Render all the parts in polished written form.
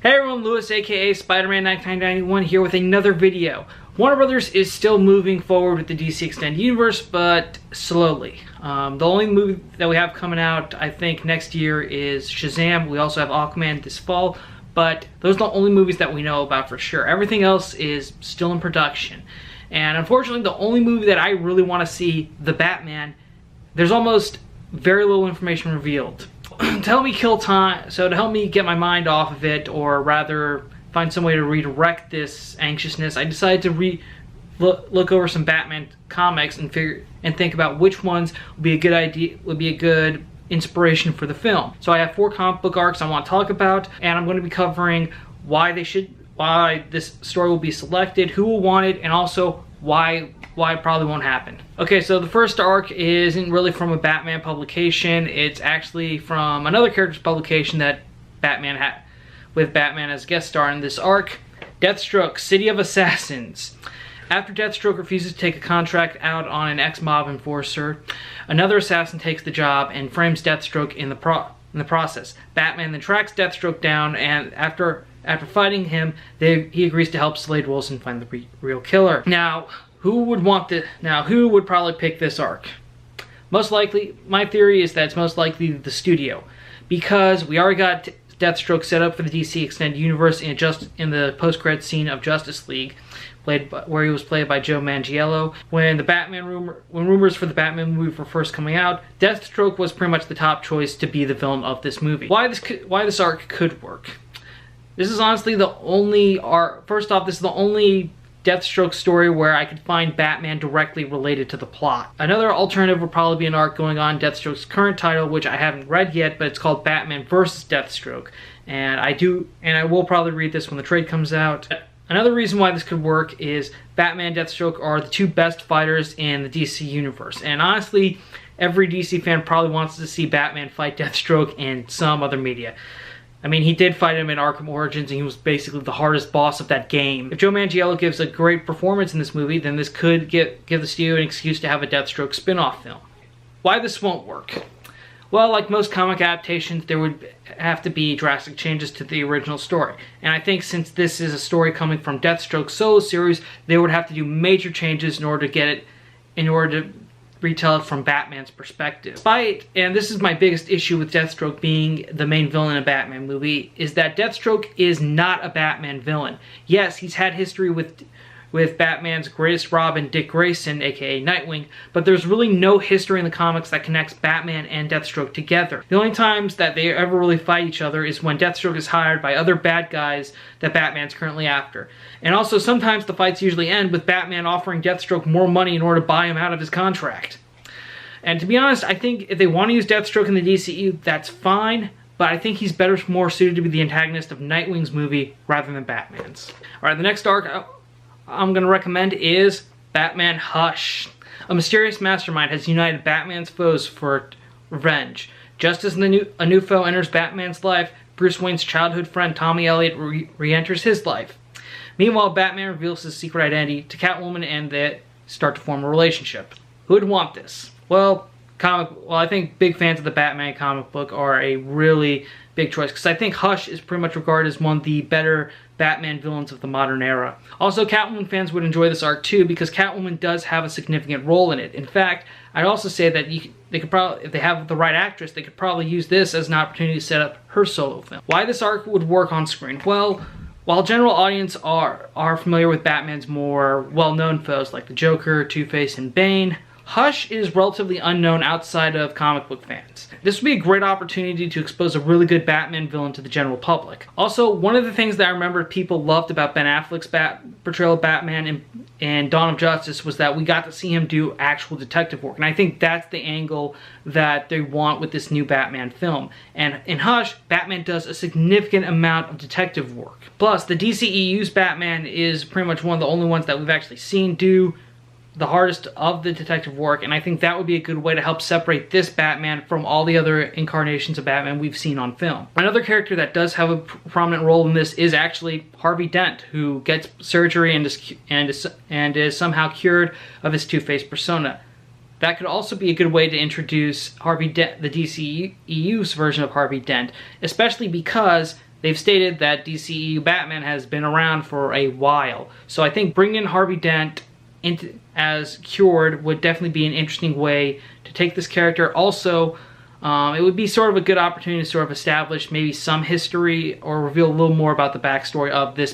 Hey everyone, Lewis aka Spider-Man 1991 here with another video. Warner Brothers is still moving forward with the DC Extended Universe, but slowly. The only movie that we have coming out, I think, next year is Shazam. We also have Aquaman this fall, but those are the only movies that we know about for sure. Everything else is still in production. And unfortunately, the only movie that I really want to see, The Batman, there's almost very little information revealed. To help me kill time, so to help me get my mind off of it, or rather find some way to redirect this anxiousness, I decided to look over some Batman comics and think about which ones would be a good idea, would be a good inspiration for the film. So I have 4 comic book arcs I want to talk about, and I'm going to be covering why this story will be selected, who will want it, and also why it probably won't happen. Okay, so the first arc isn't really from a Batman publication. It's actually from another character's publication that Batman had, with Batman as a guest star in this arc. Deathstroke, City of Assassins. After Deathstroke refuses to take a contract out on an ex-mob enforcer, another assassin takes the job and frames Deathstroke in the process. Batman then tracks Deathstroke down, and after fighting him, he agrees to help Slade Wilson find the real killer. Now, who would probably pick this arc? Most likely, my theory is that it's most likely the studio, because we already got Deathstroke set up for the DC Extended Universe in the post-credits scene of Justice League, where he was played by Joe Manganiello. When rumors for the Batman movie were first coming out, Deathstroke was pretty much the top choice to be the villain of this movie. Why this arc could work? This is honestly the only arc. First off, this is the only Deathstroke story where I could find Batman directly related to the plot. Another alternative would probably be an arc going on Deathstroke's current title, which I haven't read yet, but it's called Batman vs. Deathstroke. And I will probably read this when the trade comes out. Another reason why this could work is Batman and Deathstroke are the 2 best fighters in the DC universe. And honestly, every DC fan probably wants to see Batman fight Deathstroke in some other media. I mean, he did fight him in Arkham Origins, and he was basically the hardest boss of that game. If Joe Manganiello gives a great performance in this movie, then this could give the studio an excuse to have a Deathstroke spin-off film. Why this won't work? Well, like most comic adaptations, there would have to be drastic changes to the original story. And I think since this is a story coming from Deathstroke's solo series, they would have to do major changes in order to retell it from Batman's perspective. And this is my biggest issue with Deathstroke being the main villain in a Batman movie, is that Deathstroke is not a Batman villain. Yes, he's had history with Batman's greatest Robin, Dick Grayson, aka Nightwing, but there's really no history in the comics that connects Batman and Deathstroke together. The only times that they ever really fight each other is when Deathstroke is hired by other bad guys that Batman's currently after. And also sometimes the fights usually end with Batman offering Deathstroke more money in order to buy him out of his contract. And to be honest, I think if they want to use Deathstroke in the DCU, that's fine, but I think he's more suited to be the antagonist of Nightwing's movie rather than Batman's. Alright, the next arc I'm going to recommend is Batman Hush. A mysterious mastermind has united Batman's foes for revenge. Just as a new foe enters Batman's life, Bruce Wayne's childhood friend Tommy Elliott re-enters his life. Meanwhile, Batman reveals his secret identity to Catwoman, and they start to form a relationship. Who would want this? Well, I think big fans of the Batman comic book are a really big choice, because I think Hush is pretty much regarded as one of the better Batman villains of the modern era. Also, Catwoman fans would enjoy this arc too, because Catwoman does have a significant role in it. In fact, I'd also say that they could probably, if they have the right actress, they could probably use this as an opportunity to set up her solo film. Why this arc would work on screen? Well, while general audience are familiar with Batman's more well-known foes like the Joker, Two-Face, and Bane, Hush is relatively unknown outside of comic book fans. This would be a great opportunity to expose a really good Batman villain to the general public. Also, one of the things that I remember people loved about Ben Affleck's portrayal of Batman in Dawn of Justice was that we got to see him do actual detective work. And I think that's the angle that they want with this new Batman film. And in Hush, Batman does a significant amount of detective work. Plus, the DCEU's Batman is pretty much one of the only ones that we've actually seen do the hardest of the detective work, and I think that would be a good way to help separate this Batman from all the other incarnations of Batman we've seen on film. Another character that does have a prominent role in this is actually Harvey Dent, who gets surgery and is somehow cured of his Two-Face persona. That could also be a good way to introduce Harvey Dent, the DCEU's version of Harvey Dent, especially because they've stated that DCEU Batman has been around for a while. So I think bringing Harvey Dent into as Cured would definitely be an interesting way to take this character. Also, it would be sort of a good opportunity to sort of establish maybe some history or reveal a little more about the backstory of this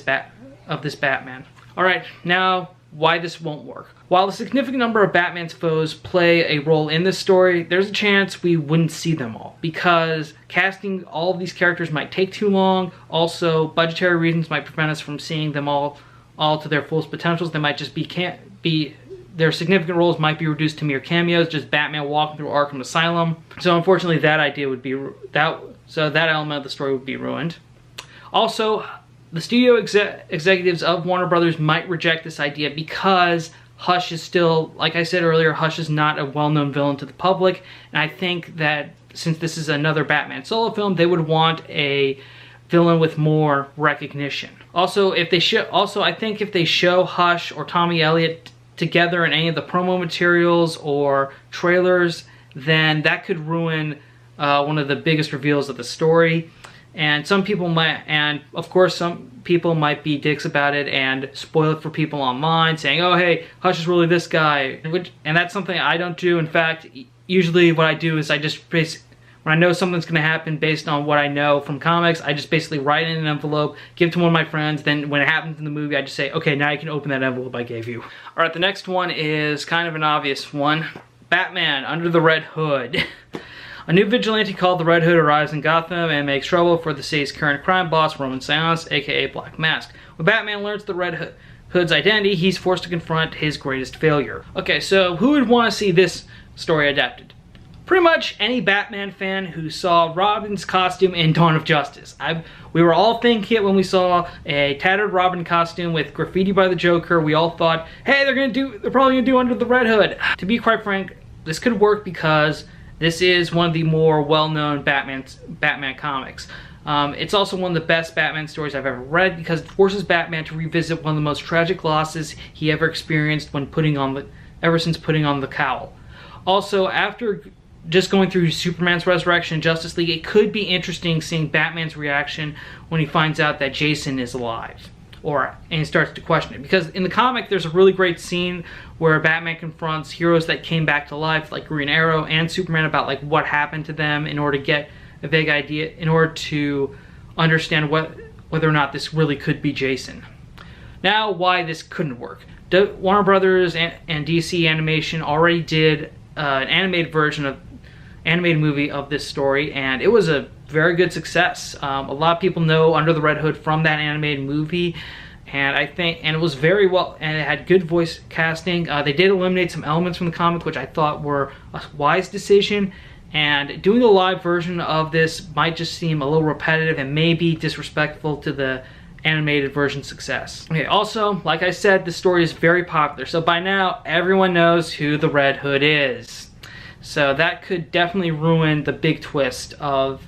Batman. Alright, now why this won't work. While a significant number of Batman's foes play a role in this story, there's a chance we wouldn't see them all, because casting all of these characters might take too long. Also, budgetary reasons might prevent us from seeing them all to their fullest potentials. They might just their significant roles might be reduced to mere cameos, just Batman walking through Arkham Asylum. So unfortunately, that idea would be that element of the story would be ruined. Also, the studio executives of Warner Brothers might reject this idea because Hush is still, like I said earlier, Hush is not a well-known villain to the public, and I think that since this is another Batman solo film, they would want a villain with more recognition. Also, I think if they show Hush or Tommy Elliott together in any of the promo materials or trailers, then that could ruin one of the biggest reveals of the story. And some people might, and of course some people might be dicks about it and spoil it for people online, saying, oh hey, Hush is really this guy. And that's something I don't do. In fact, usually what I do is I just when I know something's going to happen based on what I know from comics, I just basically write it in an envelope, give it to one of my friends, then when it happens in the movie, I just say, okay, now you can open that envelope I gave you. Alright, the next one is kind of an obvious one. Batman Under the Red Hood. A new vigilante called the Red Hood arrives in Gotham and makes trouble for the city's current crime boss, Roman Sionis, aka Black Mask. When Batman learns the Red Hood's identity, he's forced to confront his greatest failure. Okay, so who would want to see this story adapted? Pretty much any Batman fan who saw Robin's costume in Dawn of Justice. We were all thinking it when we saw a tattered Robin costume with graffiti by the Joker. We all thought, hey, they're probably gonna do Under the Red Hood. To be quite frank, this could work because this is one of the more well-known Batman comics. It's also one of the best Batman stories I've ever read because it forces Batman to revisit one of the most tragic losses he ever experienced when ever since putting on the cowl. Also, after just going through Superman's resurrection in Justice League, it could be interesting seeing Batman's reaction when he finds out that Jason is alive, and he starts to question it. Because in the comic, there's a really great scene where Batman confronts heroes that came back to life, like Green Arrow and Superman, about like what happened to them in order to get a vague idea, in order to understand whether or not this really could be Jason. Now, why this couldn't work. Warner Brothers and DC Animation already did an animated movie of this story, and it was a very good success. A lot of people know Under the Red Hood from that animated movie, and it was very well, and it had good voice casting. They did eliminate some elements from the comic, which I thought were a wise decision, and doing a live version of this might just seem a little repetitive and maybe disrespectful to the animated version success. Okay, also, like I said, the story is very popular, so by now everyone knows who the Red Hood is. So that could definitely ruin the big twist of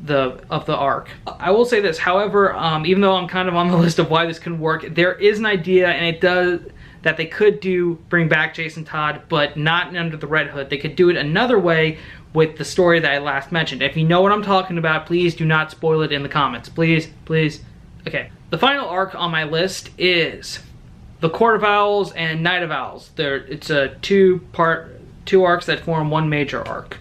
the arc. I will say this, however, even though I'm kind of on the list of why this couldn't work, there is an idea, and that they could bring back Jason Todd, but not Under the Red Hood. They could do it another way with the story that I last mentioned. If you know what I'm talking about, please do not spoil it in the comments. Please, please. Okay. The final arc on my list is the Court of Owls and Night of Owls. It's a two arcs that form one major arc.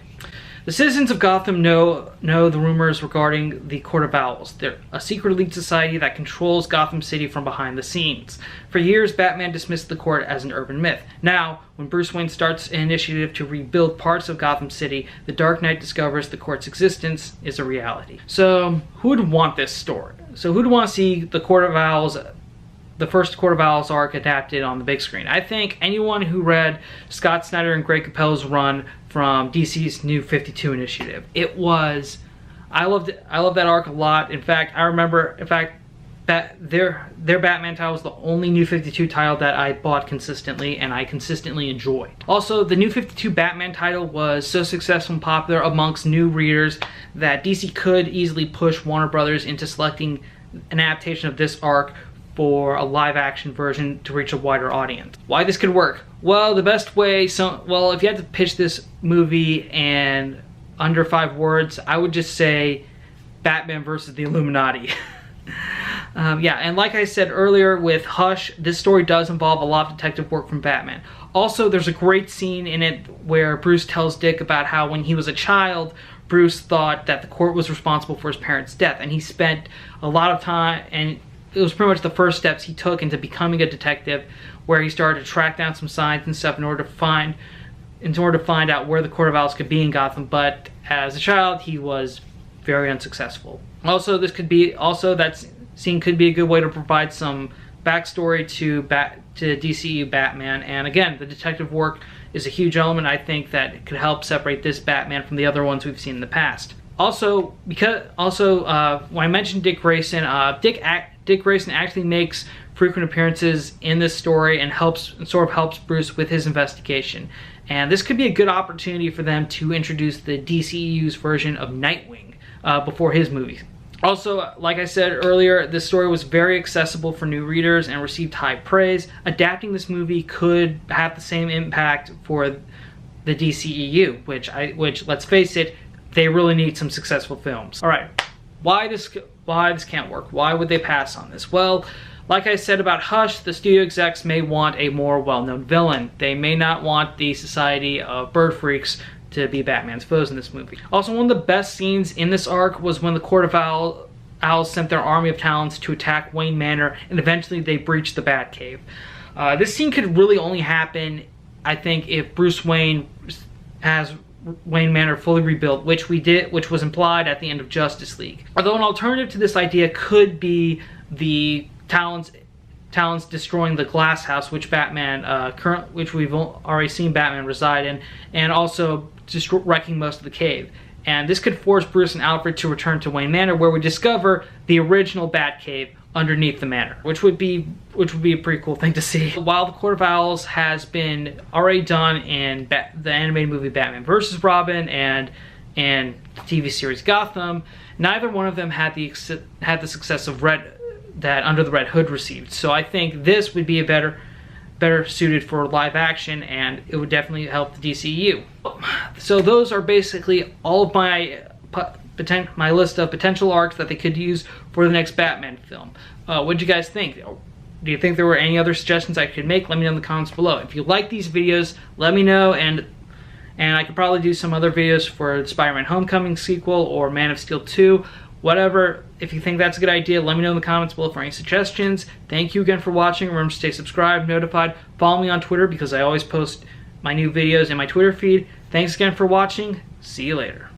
The citizens of Gotham know the rumors regarding the Court of Owls. They're a secret elite society that controls Gotham City from behind the scenes. For years, Batman dismissed the court as an urban myth. Now, when Bruce Wayne starts an initiative to rebuild parts of Gotham City, the Dark Knight discovers the court's existence is a reality. So, who would want this story? So, who'd want to see the Court of Owls, the first Court of Owls arc adapted on the big screen? I think anyone who read Scott Snyder and Greg Capullo's run from DC's New 52 initiative. I loved that arc a lot. In fact, I remember, that their Batman title was the only New 52 title that I bought consistently and I consistently enjoyed. Also, the New 52 Batman title was so successful and popular amongst new readers that DC could easily push Warner Brothers into selecting an adaptation of this arc for a live-action version to reach a wider audience. Why this could work? Well, the best way, if you had to pitch this movie in under 5 words, I would just say Batman versus the Illuminati. Yeah, and like I said earlier with Hush, this story does involve a lot of detective work from Batman. Also, there's a great scene in it where Bruce tells Dick about how when he was a child, Bruce thought that the court was responsible for his parents' death, and he spent a lot of time, and it was pretty much the first steps he took into becoming a detective, where he started to track down some signs and stuff in order to find out where the Court of Owls could be in Gotham. But as a child, he was very unsuccessful. Also, that scene could be a good way to provide some backstory to DCU Batman. And again, the detective work is a huge element. I think that it could help separate this Batman from the other ones we've seen in the past. Also, when I mentioned Dick Grayson, Dick Grayson actually makes frequent appearances in this story and sort of helps Bruce with his investigation. And this could be a good opportunity for them to introduce the DCEU's version of Nightwing before his movie. Also, like I said earlier, this story was very accessible for new readers and received high praise. Adapting this movie could have the same impact for the DCEU, which let's face it, they really need some successful films. All right, why this can't work? Why would they pass on this? Well, like I said about Hush, the studio execs may want a more well-known villain. They may not want the Society of Bird Freaks to be Batman's foes in this movie. Also, one of the best scenes in this arc was when the Court of Owls sent their army of Talons to attack Wayne Manor, and eventually they breached the Batcave. This scene could really only happen, I think, if Bruce Wayne has Wayne Manor fully rebuilt, which was implied at the end of Justice League. Although an alternative to this idea could be the Talons destroying the glass house, which we've already seen Batman reside in, and also just wrecking most of the cave. And this could force Bruce and Alfred to return to Wayne Manor, where we discover the original Batcave underneath the manor, which would be a pretty cool thing to see. While the Court of Owls has been already done in the animated movie Batman vs. Robin and the TV series Gotham, neither one of them had the success of that Under the Red Hood received. So I think this would be a better suited for live action, and it would definitely help the DCU. So those are basically all of my list of potential arcs that they could use for the next Batman film. What did you guys think? Do you think there were any other suggestions I could make? Let me know in the comments below. If you like these videos, let me know, and I could probably do some other videos for the Spider-Man Homecoming sequel or Man of Steel 2. Whatever, if you think that's a good idea, let me know in the comments below for any suggestions. Thank you again for watching. Remember to stay subscribed, notified. Follow me on Twitter because I always post my new videos in my Twitter feed. Thanks again for watching. See you later.